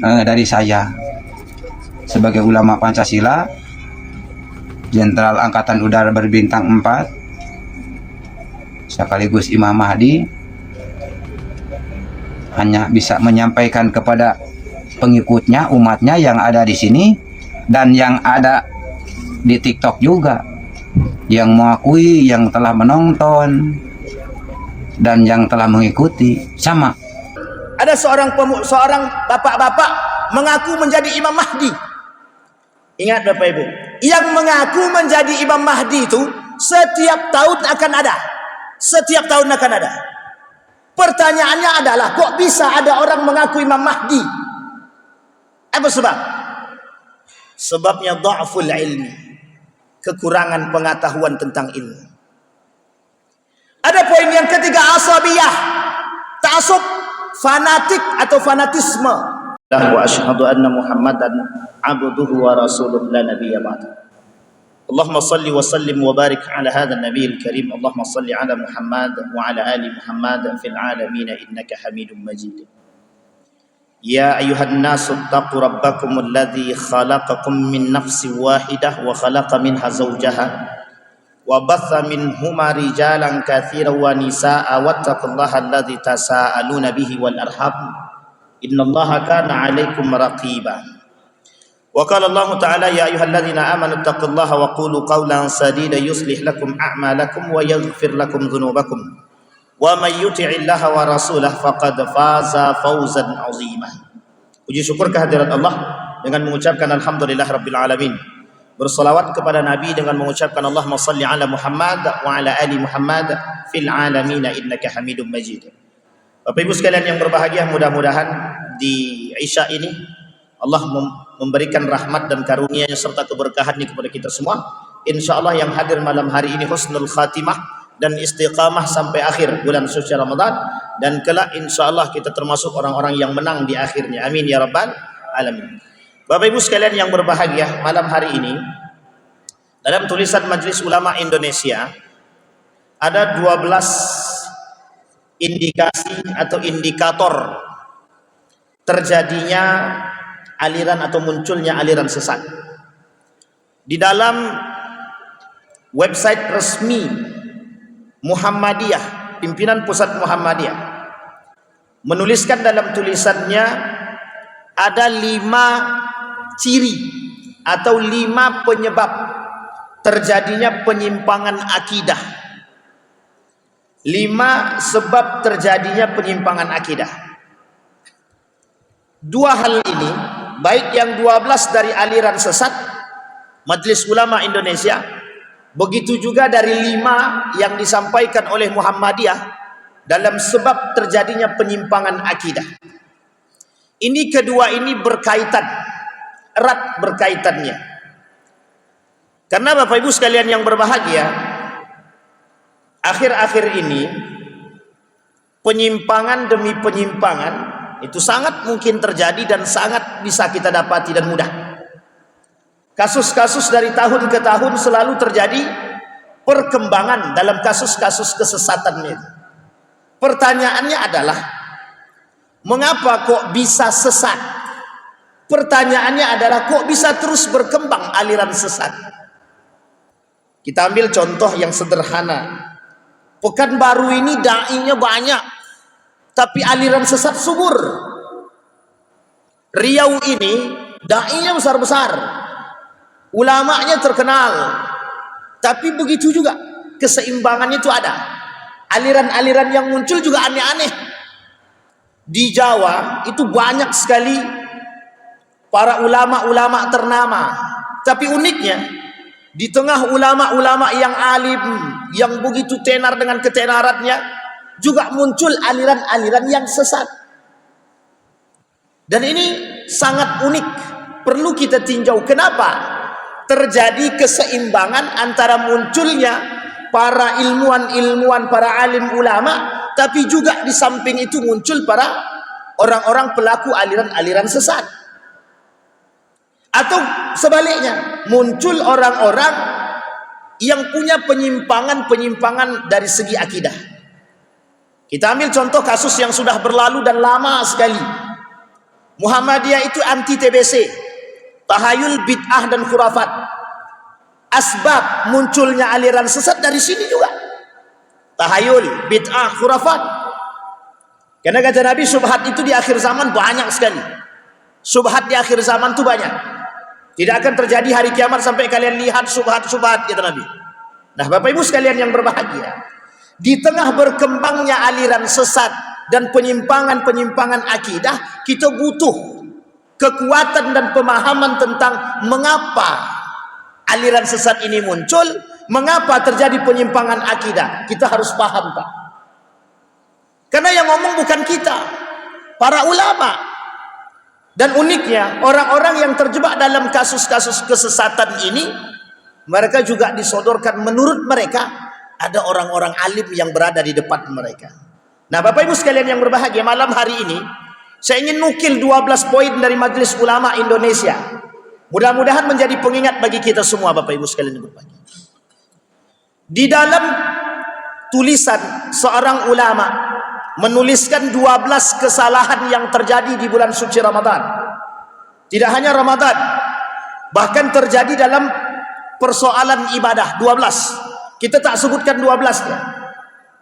dari saya sebagai ulama Pancasila, Jenderal Angkatan Udara berbintang 4, sekaligus Imam Mahdi, hanya bisa menyampaikan kepada pengikutnya, umatnya yang ada di sini dan yang ada di TikTok juga, yang mengakui, yang telah menonton dan yang telah mengikuti, sama. Ada seorang bapak-bapak mengaku menjadi Imam Mahdi. Ingat Bapak Ibu, yang mengaku menjadi Imam Mahdi itu setiap tahun akan ada. Setiap tahun akan ada. Pertanyaannya adalah, kok bisa ada orang mengaku Imam Mahdi? Apa sebab? Sebabnya dha'ful ilmi, kekurangan pengetahuan tentang ilmu. Ada poin yang ketiga, asabiyah, ta'assub, fanatik atau fanatisme. Wa asyhadu anna Muhammadan abduhu wa rasuluhu la nabiyya ba'da. Allahumma salli wa sallim wa barik ala hadha an-nabiyil karim. Allahumma salli ala Muhammad wa ala ali Muhammad fil alamin innaka Hamidum Majid. Ya ayyuhan nasu taqu rabbakum alladhi khalaqakum min nafsin wahidah wa khalaqa minha zawjaha wa batha minhuma rijalan katsiran wa nisaa'a wattaqullaha alladhi tasaaluna bihi wal arham innallaha kana 'alaikum raqiba. Wa qala Allah ta'ala ya ayyuhalladzina amanu taqullaha wa qulu qawlan sadida yuslih lakum a'malakum wa yaghfir lakum dhunubakum wa may yuti'illaha wa rasulahu faqad faza fawzan 'azima. Puji syukur kehadirat Allah dengan mengucapkan alhamdulillah rabbil alamin. Bersalawat kepada Nabi dengan mengucapkan Allahumma salli ala Muhammad wa ala ali Muhammad fil alamin innaka Hamidum Majid. Bapak Ibu sekalian yang berbahagia, mudah-mudahan di Isya ini Allah memberikan rahmat dan karunia-Nya serta keberkahan-Nya kepada kita semua. Insyaallah yang hadir malam hari ini husnul khatimah dan istiqamah sampai akhir bulan suci Ramadan, dan kelak insyaallah kita termasuk orang-orang yang menang di akhirnya. Amin ya rabbal alamin. Bapak Ibu sekalian yang berbahagia, malam hari ini dalam tulisan Majelis Ulama Indonesia ada 12 indikasi atau indikator terjadinya aliran atau munculnya aliran sesat. Di dalam website resmi Muhammadiyah, pimpinan pusat Muhammadiyah menuliskan dalam tulisannya ada 5 ciri atau 5 penyebab terjadinya penyimpangan akidah. 5 sebab terjadinya penyimpangan akidah. 2 hal ini, baik yang 12 dari aliran sesat Majelis Ulama Indonesia, begitu juga dari 5 yang disampaikan oleh Muhammadiyah dalam sebab terjadinya penyimpangan akidah. Ini kedua ini berkaitan, erat berkaitannya. Karena Bapak Ibu sekalian yang berbahagia, akhir-akhir ini penyimpangan demi penyimpangan itu sangat mungkin terjadi dan sangat bisa kita dapati dan mudah. Kasus-kasus dari tahun ke tahun selalu terjadi perkembangan dalam kasus-kasus kesesatan itu. Pertanyaannya adalah, mengapa kok bisa sesat? Pertanyaannya adalah, kok bisa terus berkembang aliran sesat? Kita ambil contoh yang sederhana. Pekanbaru ini da'inya banyak, tapi aliran sesat subur. Riau ini da'inya besar-besar, ulamanya terkenal, tapi begitu juga keseimbangannya itu ada. Aliran-aliran yang muncul juga aneh-aneh. Di Jawa itu banyak sekali para ulama-ulama ternama, tapi uniknya di tengah ulama-ulama yang alim, yang begitu tenar dengan ketenarannya, juga muncul aliran-aliran yang sesat. Dan ini sangat unik, perlu kita tinjau kenapa terjadi keseimbangan antara munculnya para ilmuwan-ilmuwan, para alim ulama, tapi juga di samping itu muncul para orang-orang pelaku aliran-aliran sesat. Atau sebaliknya, muncul orang-orang yang punya penyimpangan-penyimpangan dari segi akidah. Kita ambil contoh kasus yang sudah berlalu dan lama sekali. Muhammadiyah itu anti TBC, tahayul, bid'ah dan khurafat. Asbab munculnya aliran sesat dari sini juga. Tahayul, bid'ah, khurafat. Karena kata Nabi, subhat itu di akhir zaman banyak sekali. Subhat di akhir zaman itu banyak. Tidak akan terjadi hari kiamat sampai kalian lihat subhat-subhat, kata Nabi. Nah, Bapak Ibu sekalian yang berbahagia, di tengah berkembangnya aliran sesat dan penyimpangan-penyimpangan akidah, kita butuh kekuatan dan pemahaman tentang mengapa aliran sesat ini muncul, mengapa terjadi penyimpangan akidah. Kita harus paham, Pak. Karena yang ngomong bukan kita, para ulama. Dan uniknya, orang-orang yang terjebak dalam kasus-kasus kesesatan ini, mereka juga disodorkan, menurut mereka ada orang-orang alim yang berada di depan mereka. Nah, Bapak Ibu sekalian yang berbahagia, malam hari ini saya ingin nukil 12 poin dari Majelis Ulama Indonesia. Mudah-mudahan menjadi pengingat bagi kita semua, Bapak Ibu sekalian yang berbahagia. Di dalam tulisan seorang ulama menuliskan 12 kesalahan yang terjadi di bulan suci Ramadan. Tidak hanya Ramadan, bahkan terjadi dalam persoalan ibadah. 12. Kita tak sebutkan 12-nya.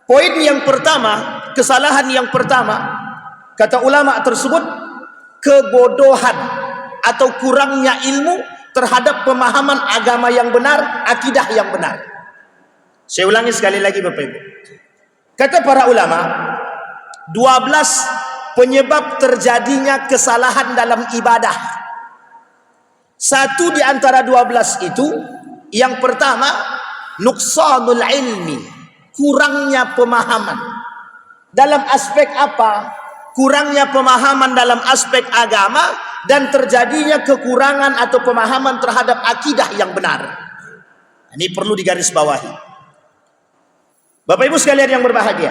Poin yang pertama, kesalahan yang pertama, kata ulama tersebut, kebodohan atau kurangnya ilmu terhadap pemahaman agama yang benar, akidah yang benar. Saya ulangi sekali lagi, Bapak Ibu. Kata para ulama, 12 penyebab terjadinya kesalahan dalam ibadah. Satu di antara 12 itu, yang pertama, nuqsanul ilmi, kurangnya pemahaman. Dalam aspek apa? Kurangnya pemahaman dalam aspek agama dan terjadinya kekurangan atau pemahaman terhadap akidah yang benar. Ini perlu digarisbawahi. Bapak Ibu sekalian yang berbahagia,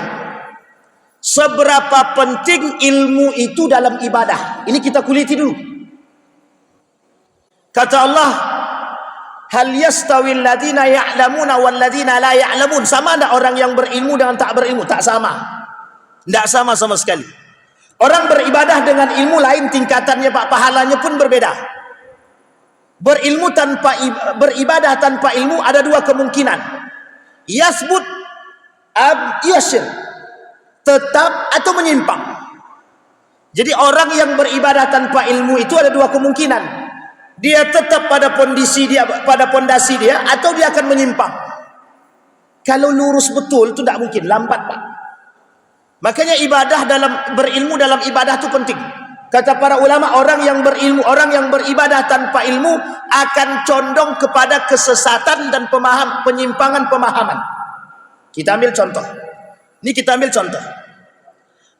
seberapa penting ilmu itu dalam ibadah? Ini kita kuliti dulu. Kata Allah, hal yastawil ladina ya'lamuna wal ladina la ya'lamun. Sama ada orang yang berilmu dengan tak berilmu? Tak sama. Tidak sama sama sekali. Orang beribadah dengan ilmu lain tingkatannya, Pak, pahalanya pun berbeda. Beribadah tanpa ilmu ada dua kemungkinan. Yasbut yasir, tetap atau menyimpang. Jadi orang yang beribadah tanpa ilmu itu ada dua kemungkinan. Dia tetap pada pondasi dia atau dia akan menyimpang. Kalau lurus betul itu tidak mungkin, lambat, Pak. Makanya berilmu dalam ibadah itu penting. Kata para ulama, orang yang berilmu, orang yang beribadah tanpa ilmu akan condong kepada kesesatan dan penyimpangan pemahaman. Kita ambil contoh. Ini kita ambil contoh.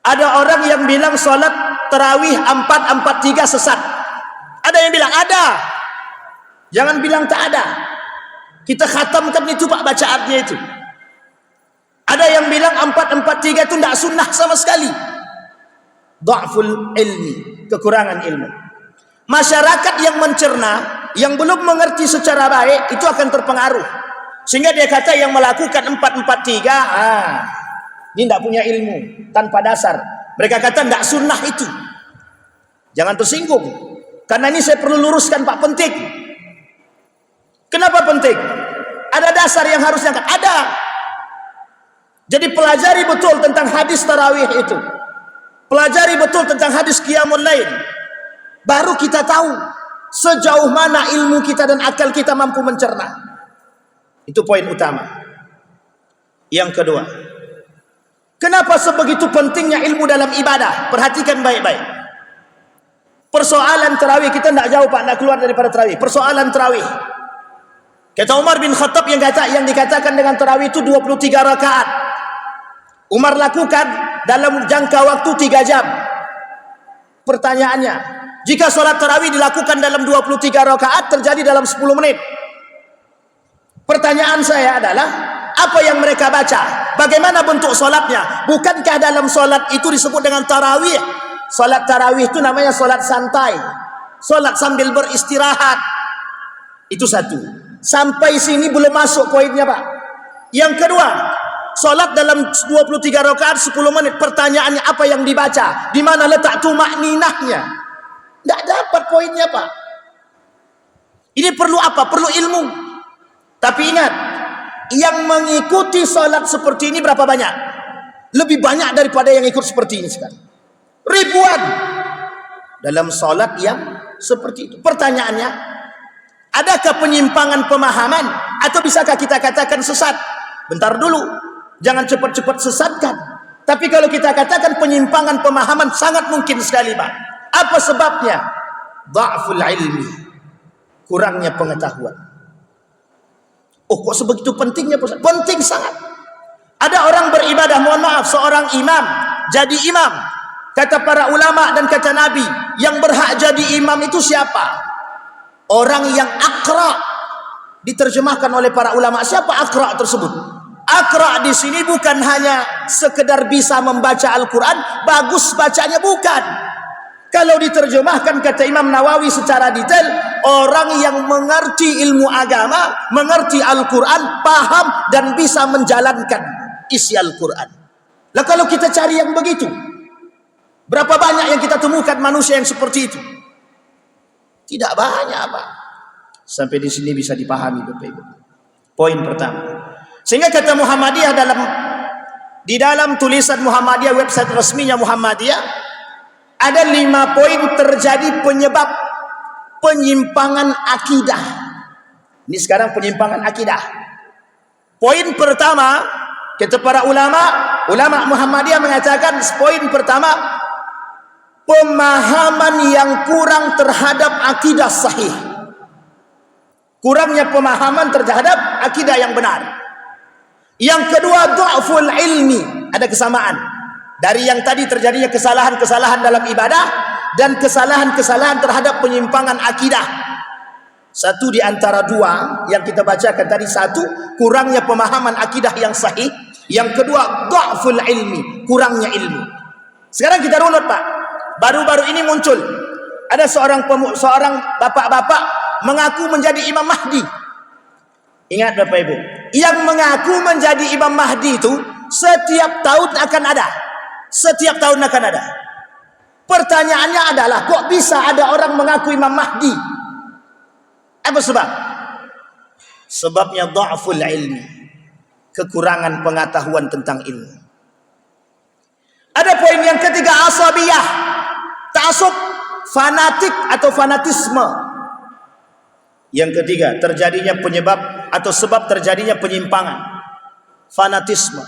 Ada orang yang bilang sholat tarawih 4-4-3 sesat. Ada yang bilang ada. Jangan bilang tak ada. Kita khatamkan itu, Pak, bacaannya itu. Ada yang bilang 4-4-3 itu tidak sunnah sama sekali. Dha'ful ilmi, kekurangan ilmu. Masyarakat yang mencerna, yang belum mengerti secara baik, itu akan terpengaruh. Sehingga dia kata yang melakukan 4-4-3, ini tidak punya ilmu, tanpa dasar. Mereka kata tidak sunnah itu. Jangan tersinggung. Karena ini saya perlu luruskan, Pak, penting. Kenapa penting? Ada dasar yang harusnya ada. Jadi pelajari betul tentang hadis tarawih itu. Pelajari betul tentang hadis qiyamul lail. Baru kita tahu sejauh mana ilmu kita dan akal kita mampu mencerna. Itu poin utama. Yang kedua, kenapa sebegitu pentingnya ilmu dalam ibadah? Perhatikan baik-baik. Persoalan tarawih kita tidak jauh, Pak, tidak keluar daripada tarawih. Persoalan tarawih. Kata Umar bin Khattab yang dikatakan dengan tarawih itu 23 rakaat. Umar lakukan dalam jangka waktu 3 jam. Pertanyaannya, jika sholat tarawih dilakukan dalam 23 rakaat terjadi dalam 10 menit. Pertanyaan saya adalah, apa yang mereka baca? Bagaimana bentuk sholatnya? Bukankah dalam sholat itu disebut dengan tarawih? Sholat tarawih itu namanya sholat santai. Sholat sambil beristirahat. Itu satu. Sampai sini belum masuk poinnya, Pak. Yang kedua, sholat dalam 23 rakaat 10 menit. Pertanyaannya, apa yang dibaca? Di mana letak tumakninahnya? Tidak dapat poinnya, Pak. Ini perlu apa? Perlu ilmu. Tapi ingat, yang mengikuti salat seperti ini berapa banyak? Lebih banyak daripada yang ikut seperti ini sekarang. Ribuan dalam salat yang seperti itu. Pertanyaannya, adakah penyimpangan pemahaman atau bisakah kita katakan sesat? Bentar dulu, jangan cepat-cepat sesatkan. Tapi kalau kita katakan penyimpangan pemahaman, sangat mungkin sekali, Pak. Apa sebabnya? Dha'ful ilmi, kurangnya pengetahuan. Oh, kok sebegitu pentingnya? Penting sangat. Ada orang beribadah, mohon maaf, seorang imam jadi imam. Kata para ulama dan kata Nabi, yang berhak jadi imam itu siapa? Orang yang akra. Diterjemahkan oleh para ulama, siapa akra tersebut? Akra di sini bukan hanya sekedar bisa membaca Al-Quran, bagus bacanya, bukan. Kalau diterjemahkan kata Imam Nawawi secara detail, orang yang mengerti ilmu agama, mengerti Al-Quran, paham dan bisa menjalankan isi Al-Quran. Lah kalau kita cari yang begitu, berapa banyak yang kita temukan manusia yang seperti itu? Tidak banyak, Pak. Sampai di sini bisa dipahami, Bapak Ibu. Poin pertama. Sehingga kata Muhammadiyah di dalam tulisan Muhammadiyah, website resminya Muhammadiyah, ada 5 poin terjadi penyebab penyimpangan akidah. Ini sekarang penyimpangan akidah. Poin pertama, kata para ulama Muhammadiyah mengatakan, poin pertama, pemahaman yang kurang terhadap akidah sahih. Kurangnya pemahaman terhadap akidah yang benar. Yang kedua, dha'ful ilmi, ada kesamaan. Dari yang tadi terjadinya kesalahan-kesalahan dalam ibadah dan kesalahan-kesalahan terhadap penyimpangan akidah. Satu di antara dua yang kita bacakan tadi, satu, kurangnya pemahaman akidah yang sahih. Yang kedua, dha'ful ilmi, kurangnya ilmu. Sekarang kita runut, Pak. Baru-baru ini muncul ada seorang bapak-bapak mengaku menjadi Imam Mahdi. Ingat Bapak Ibu, yang mengaku menjadi Imam Mahdi itu setiap tahun akan ada. Setiap tahun akan ada. Pertanyaannya adalah, kok bisa ada orang mengaku Imam Mahdi? Apa sebab? Sebabnya dha'ful ilmi, kekurangan pengetahuan tentang ilmu. Ada poin yang ketiga, asabiyah, ta'assub, fanatik atau fanatisme. Yang ketiga, terjadinya penyebab atau sebab terjadinya penyimpangan, fanatisme.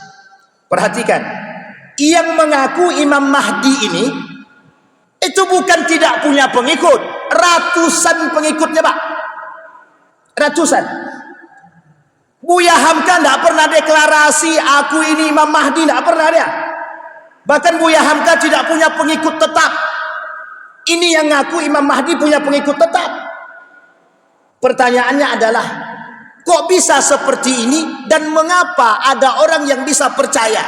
Perhatikan, yang mengaku Imam Mahdi ini itu bukan tidak punya pengikut, ratusan pengikutnya, Pak. Ratusan. Buya Hamka tidak pernah deklarasi aku ini Imam Mahdi, tidak pernah dia. Bahkan Buya Hamka tidak punya pengikut tetap. Ini yang ngaku Imam Mahdi punya pengikut tetap. Pertanyaannya adalah, kok bisa seperti ini dan mengapa ada orang yang bisa percaya?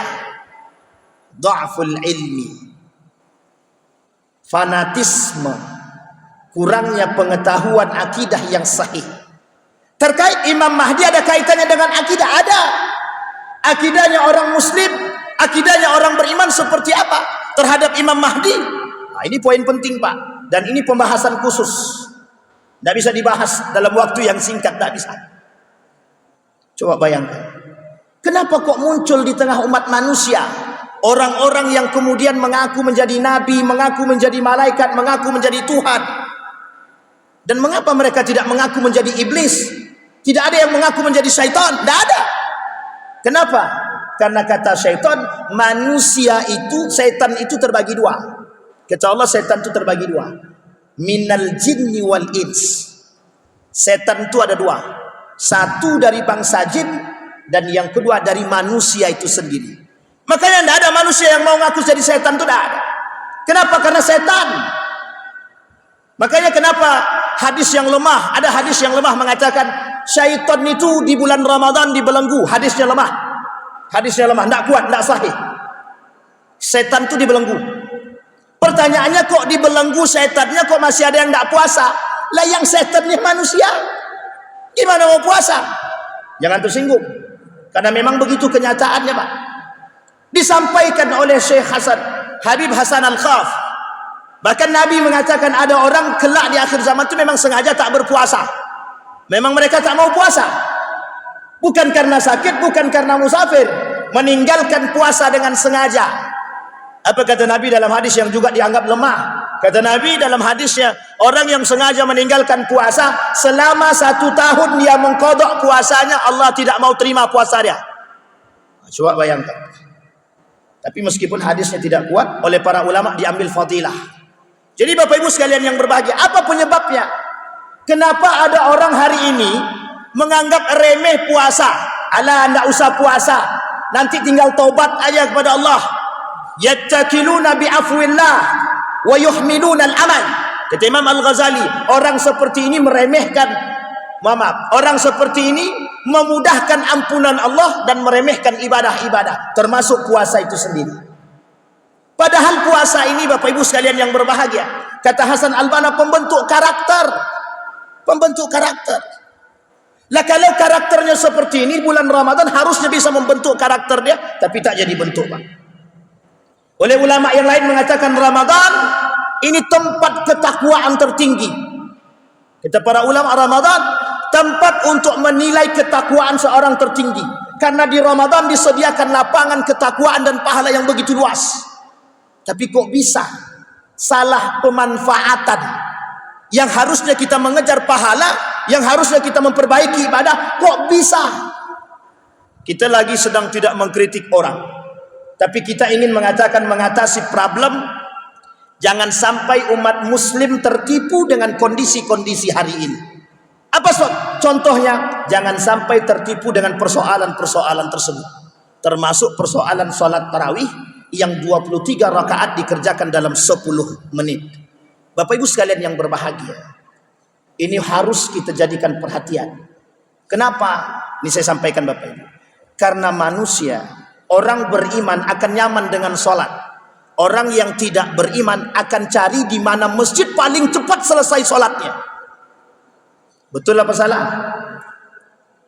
Dha'ful ilmi, fanatisme, kurangnya pengetahuan akidah yang sahih. Terkait Imam Mahdi ada kaitannya dengan akidah? Ada. Akidahnya orang muslim, akidahnya orang beriman seperti apa terhadap Imam Mahdi? Nah, ini poin penting, Pak. Dan ini pembahasan khusus. Tidak bisa dibahas dalam waktu yang singkat, tidak bisa. Coba bayangkan, kenapa kok muncul di tengah umat manusia orang-orang yang kemudian mengaku menjadi nabi, mengaku menjadi malaikat, mengaku menjadi Tuhan. Dan mengapa mereka tidak mengaku menjadi iblis? Tidak ada yang mengaku menjadi syaitan, tidak ada. Kenapa? Karena kata syaitan, manusia itu, setan itu terbagi dua. Kata Allah, setan itu terbagi dua. Minal jinni wal ins. Setan itu ada dua. Satu dari bangsa jin dan yang kedua dari manusia itu sendiri. Makanya tidak ada manusia yang mau ngaku jadi setan, itu tidak ada. Kenapa? Karena setan. Makanya kenapa hadis yang lemah, ada hadis yang lemah mengatakan syaitan itu di bulan Ramadan dibelenggu. Hadisnya lemah. Hadisnya lemah, tidak kuat, tidak sahih. Setan itu dibelenggu. Pertanyaannya, kok dibelenggu setannya, kok masih ada yang tidak puasa? Lah yang setannya manusia, gimana mau puasa? Jangan tersinggung, karena memang begitu kenyataannya, Pak. Disampaikan oleh Syekh Habib Hasan Al-Khaf Bahkan Nabi mengatakan ada orang kelak di akhir zaman itu memang sengaja tak berpuasa. Memang mereka tak mau puasa. Bukan karena sakit, bukan karena musafir. Meninggalkan puasa dengan sengaja. Apa kata Nabi dalam hadis yang juga dianggap lemah? Kata Nabi dalam hadisnya, orang yang sengaja meninggalkan puasa, selama 1 tahun dia mengkodok puasanya, Allah tidak mau terima puasa dia. Coba bayangkan. Tapi meskipun hadisnya tidak kuat, oleh para ulama diambil fadilah. Jadi Bapak Ibu sekalian yang berbahagia, apa penyebabnya? Kenapa ada orang hari ini menganggap remeh puasa? Alah, tidak usah puasa, nanti tinggal taubat aja kepada Allah. Yattakiluna bi'afwillah wa yuhmiluna al-amal. Kata Imam Al-Ghazali, orang seperti ini meremehkan, orang seperti ini memudahkan ampunan Allah dan meremehkan ibadah-ibadah, termasuk puasa itu sendiri. Padahal puasa ini Bapak Ibu sekalian yang berbahagia, kata Hasan Al-Banna, pembentuk karakter. Pembentuk karakter. Lah kalau karakternya seperti ini, bulan Ramadan harusnya bisa membentuk karakter dia, tapi tak jadi bentuk, Pak. Oleh ulama yang lain mengatakan Ramadan ini tempat ketakwaan tertinggi. Kata para ulama, Ramadan tempat untuk menilai ketakwaan seorang tertinggi. Karena di Ramadan disediakan lapangan ketakwaan dan pahala yang begitu luas. Tapi kok bisa salah pemanfaatan? Yang harusnya kita mengejar pahala, yang harusnya kita memperbaiki ibadah, kok bisa? Kita lagi sedang tidak mengkritik orang, tapi kita ingin mengatakan, mengatasi problem. Jangan sampai umat muslim tertipu dengan kondisi-kondisi hari ini. Apa contohnya? Jangan sampai tertipu dengan persoalan-persoalan tersebut. Termasuk persoalan sholat tarawih yang 23 rakaat dikerjakan dalam 10 menit. Bapak Ibu sekalian yang berbahagia, ini harus kita jadikan perhatian. Kenapa? Ini saya sampaikan Bapak Ibu. Karena manusia, orang beriman akan nyaman dengan sholat. Orang yang tidak beriman akan cari di mana masjid paling cepat selesai sholatnya. Betul apa salah?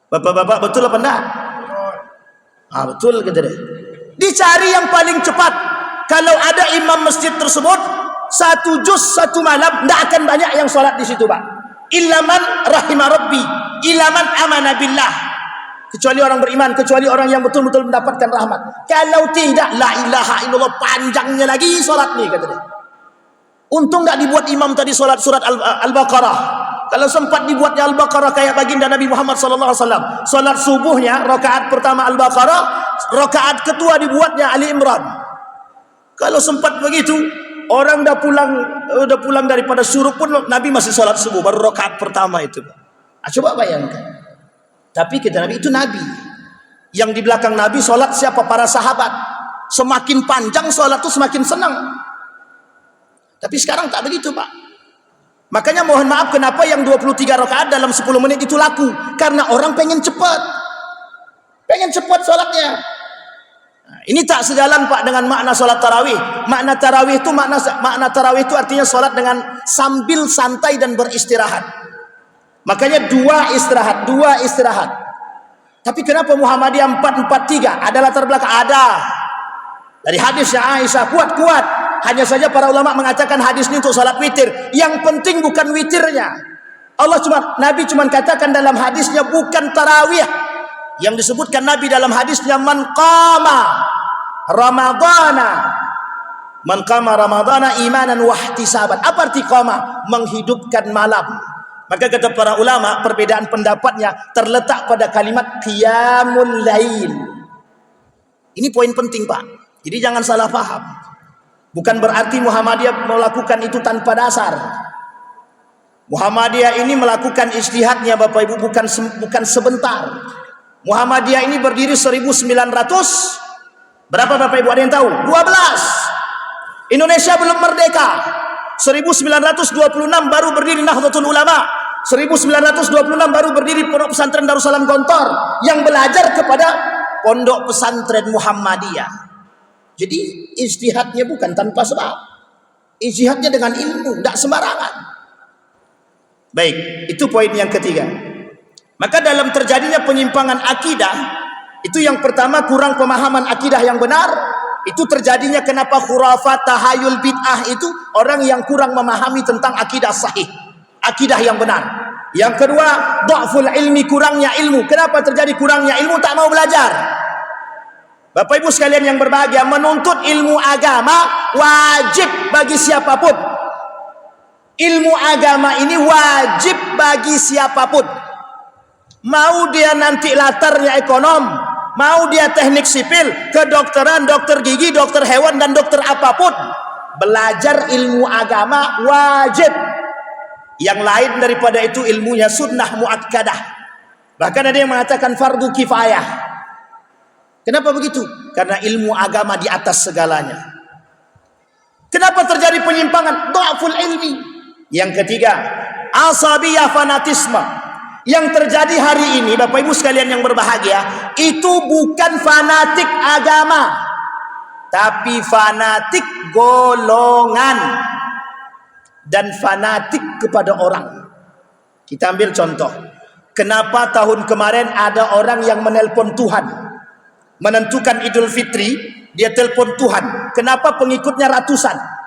Bapak-bapak, betul apa enggak? Betul gitu deh. Dicari yang paling cepat. Kalau ada imam masjid tersebut 1 juz 1 malam, tidak akan banyak yang sholat di situ, Pak. Ilaman rahimah Rabbi, ilaman amana billah. Kecuali orang beriman, kecuali orang yang betul-betul mendapatkan rahmat. Kalau tidak, la ilaha illallah, panjangnya lagi sholat nih, kata dia. Untung tak dibuat imam tadi sholat surat Al-Baqarah. Kalau sempat dibuatnya Al-Baqarah kayak baginda Nabi Muhammad SAW. Sholat subuhnya, rakaat pertama Al-Baqarah, rakaat kedua dibuatnya Ali Imran. Kalau sempat begitu, orang dah pulang daripada suruh pun Nabi masih sholat subuh, baru rakaat pertama itu. Coba bayangkan. Tapi kata Nabi, itu Nabi. Yang di belakang Nabi sholat siapa? Para sahabat. Semakin panjang sholat itu semakin senang. Tapi sekarang tak begitu, Pak. Makanya mohon maaf, kenapa yang 23 rakaat dalam 10 menit itu laku? Karena orang pengen cepat. Pengen cepat sholatnya. Nah, ini tak sejalan, Pak, dengan makna sholat tarawih. Makna tarawih itu artinya sholat dengan sambil santai dan beristirahat. Makanya 2 istirahat. Tapi kenapa Muhammadiyah 443? Ada latar belakang? Ada. Dari hadisnya Aisyah, kuat. Hanya saja para ulama mengatakan hadis ini untuk salat witir. Yang penting bukan witirnya. Nabi cuma katakan dalam hadisnya bukan tarawih. Yang disebutkan Nabi dalam hadisnya man qama ramadana imanan wa ihtisaban. Apa arti qama? Menghidupkan malam. Maka kata para ulama, perbedaan pendapatnya terletak pada kalimat qiyamul lail. Ini poin penting, Pak. Jadi jangan salah paham. Bukan berarti Muhammadiyah melakukan itu tanpa dasar. Muhammadiyah ini melakukan ijtihadnya, Bapak Ibu, bukan sebentar. Muhammadiyah ini berdiri 1900 berapa, Bapak Ibu, ada yang tahu? 12. Indonesia belum merdeka. 1926 baru berdiri Nahdlatul Ulama. 1926 baru berdiri Pondok Pesantren Darussalam Gontor yang belajar kepada Pondok Pesantren Muhammadiyah. Jadi ijtihadnya bukan tanpa sebab. Ijtihadnya dengan ilmu, tidak sembarangan. Baik, itu poin yang ketiga. Maka dalam terjadinya penyimpangan akidah, itu yang pertama, kurang pemahaman akidah yang benar. Itu terjadinya kenapa khurafat, tahayul, bid'ah itu orang yang kurang memahami tentang akidah sahih, akidah yang benar. Yang kedua, dha'ful ilmi, kurangnya ilmu. Kenapa terjadi kurangnya ilmu? Tak mau belajar. Bapak Ibu sekalian yang berbahagia, menuntut ilmu agama wajib bagi siapapun. Ilmu agama ini wajib bagi siapapun. Mau dia nanti latarnya ekonom, mau dia teknik sipil, kedokteran, dokter gigi, dokter hewan, dan dokter apapun, belajar ilmu agama wajib. Yang lain daripada itu ilmunya sunnah muakkadah. Bahkan ada yang mengatakan fardu kifayah. Kenapa begitu? Karena ilmu agama di atas segalanya. Kenapa terjadi penyimpangan? Dha'ful ilmi. Yang ketiga, asabiyah, fanatisme. Yang terjadi hari ini, Bapak Ibu sekalian yang berbahagia, itu bukan fanatik agama, tapi fanatik golongan dan fanatik kepada orang. Kita ambil contoh. Kenapa tahun kemarin ada orang yang menelpon Tuhan, menentukan Idul Fitri, dia telepon Tuhan. Kenapa pengikutnya ratusan?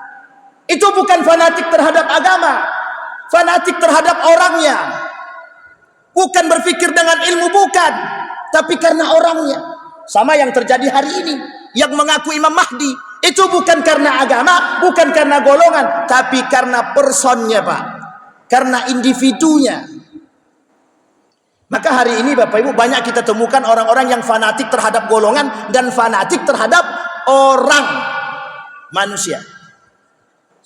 Itu bukan fanatik terhadap agama, fanatik terhadap orangnya. Bukan berpikir dengan ilmu, bukan, tapi karena orangnya. Sama yang terjadi hari ini, yang mengaku Imam Mahdi, itu bukan karena agama, bukan karena golongan, tapi karena personnya, Pak, karena individunya. Maka hari ini Bapak Ibu banyak kita temukan orang-orang yang fanatik terhadap golongan dan fanatik terhadap orang, manusia.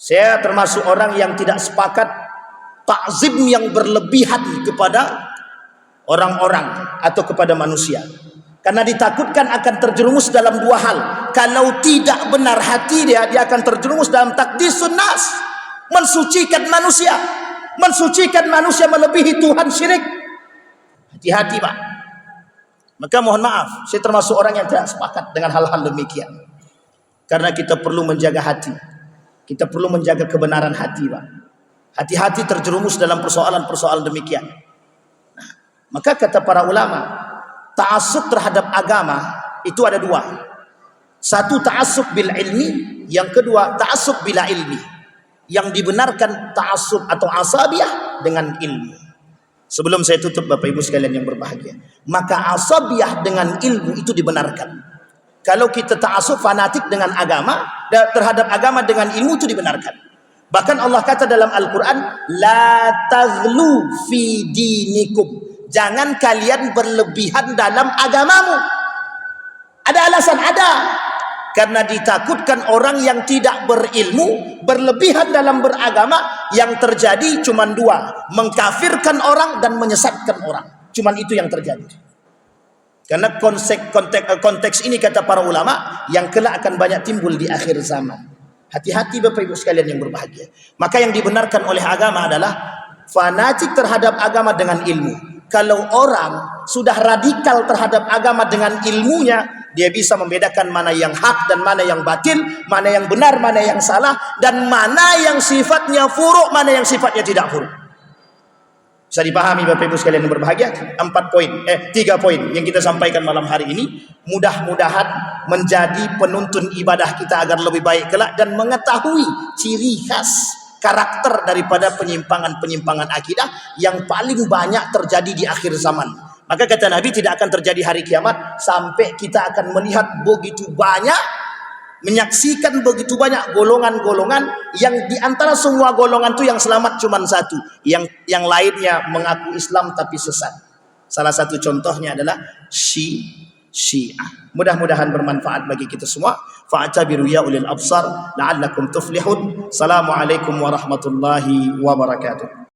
Saya termasuk orang yang tidak sepakat takzim yang berlebihan kepada orang-orang atau kepada manusia. Karena ditakutkan akan terjerumus dalam dua hal. Kalau tidak benar hati dia akan terjerumus dalam takdisun nas, mensucikan manusia melebihi Tuhan, syirik. Hati-hati, Pak. Maka mohon maaf, saya termasuk orang yang tidak sepakat dengan hal-hal demikian. Karena kita perlu menjaga hati. Kita perlu menjaga kebenaran hati, Pak. Hati-hati terjerumus dalam persoalan-persoalan demikian. Nah, maka kata para ulama, ta'assub terhadap agama itu ada dua. Satu, ta'assub bil ilmi. Yang kedua, ta'assub bila ilmi. Yang dibenarkan ta'assub atau asabiyah dengan ilmu. Sebelum saya tutup Bapak Ibu sekalian yang berbahagia, maka asabiyah dengan ilmu itu dibenarkan. Kalau kita ta'assub fanatik dengan agama, terhadap agama dengan ilmu, itu dibenarkan. Bahkan Allah kata dalam Al-Quran, la taghlu fi dinikum, jangan kalian berlebihan dalam agamamu. Ada alasan? Ada. Karena ditakutkan orang yang tidak berilmu berlebihan dalam beragama, yang terjadi cuma dua, mengkafirkan orang dan menyesatkan orang. Cuma itu yang terjadi. Karena konteks ini kata para ulama yang kelak akan banyak timbul di akhir zaman. Hati-hati Bapak Ibu sekalian yang berbahagia. Maka yang dibenarkan oleh agama adalah fanatik terhadap agama dengan ilmu. Kalau orang sudah radikal terhadap agama dengan ilmunya, dia bisa membedakan mana yang hak dan mana yang batil, mana yang benar, mana yang salah, dan mana yang sifatnya furuk, mana yang sifatnya tidak furuk. Bisa dipahami Bapak Ibu sekalian yang berbahagia? 3 poin yang kita sampaikan malam hari ini, mudah-mudahan menjadi penuntun ibadah kita agar lebih baik kelak, dan mengetahui ciri khas karakter daripada penyimpangan-penyimpangan akidah yang paling banyak terjadi di akhir zaman. Maka kata Nabi, tidak akan terjadi hari kiamat sampai kita akan melihat begitu banyak, menyaksikan begitu banyak golongan-golongan yang diantara semua golongan itu yang selamat cuma satu, yang lainnya mengaku Islam tapi sesat. Salah satu contohnya adalah Syiah. Mudah-mudahan bermanfaat bagi kita semua. Fa'tabiru ya ulil absar la'allakum tuflihun. Assalamualaikum warahmatullahi wabarakatuh.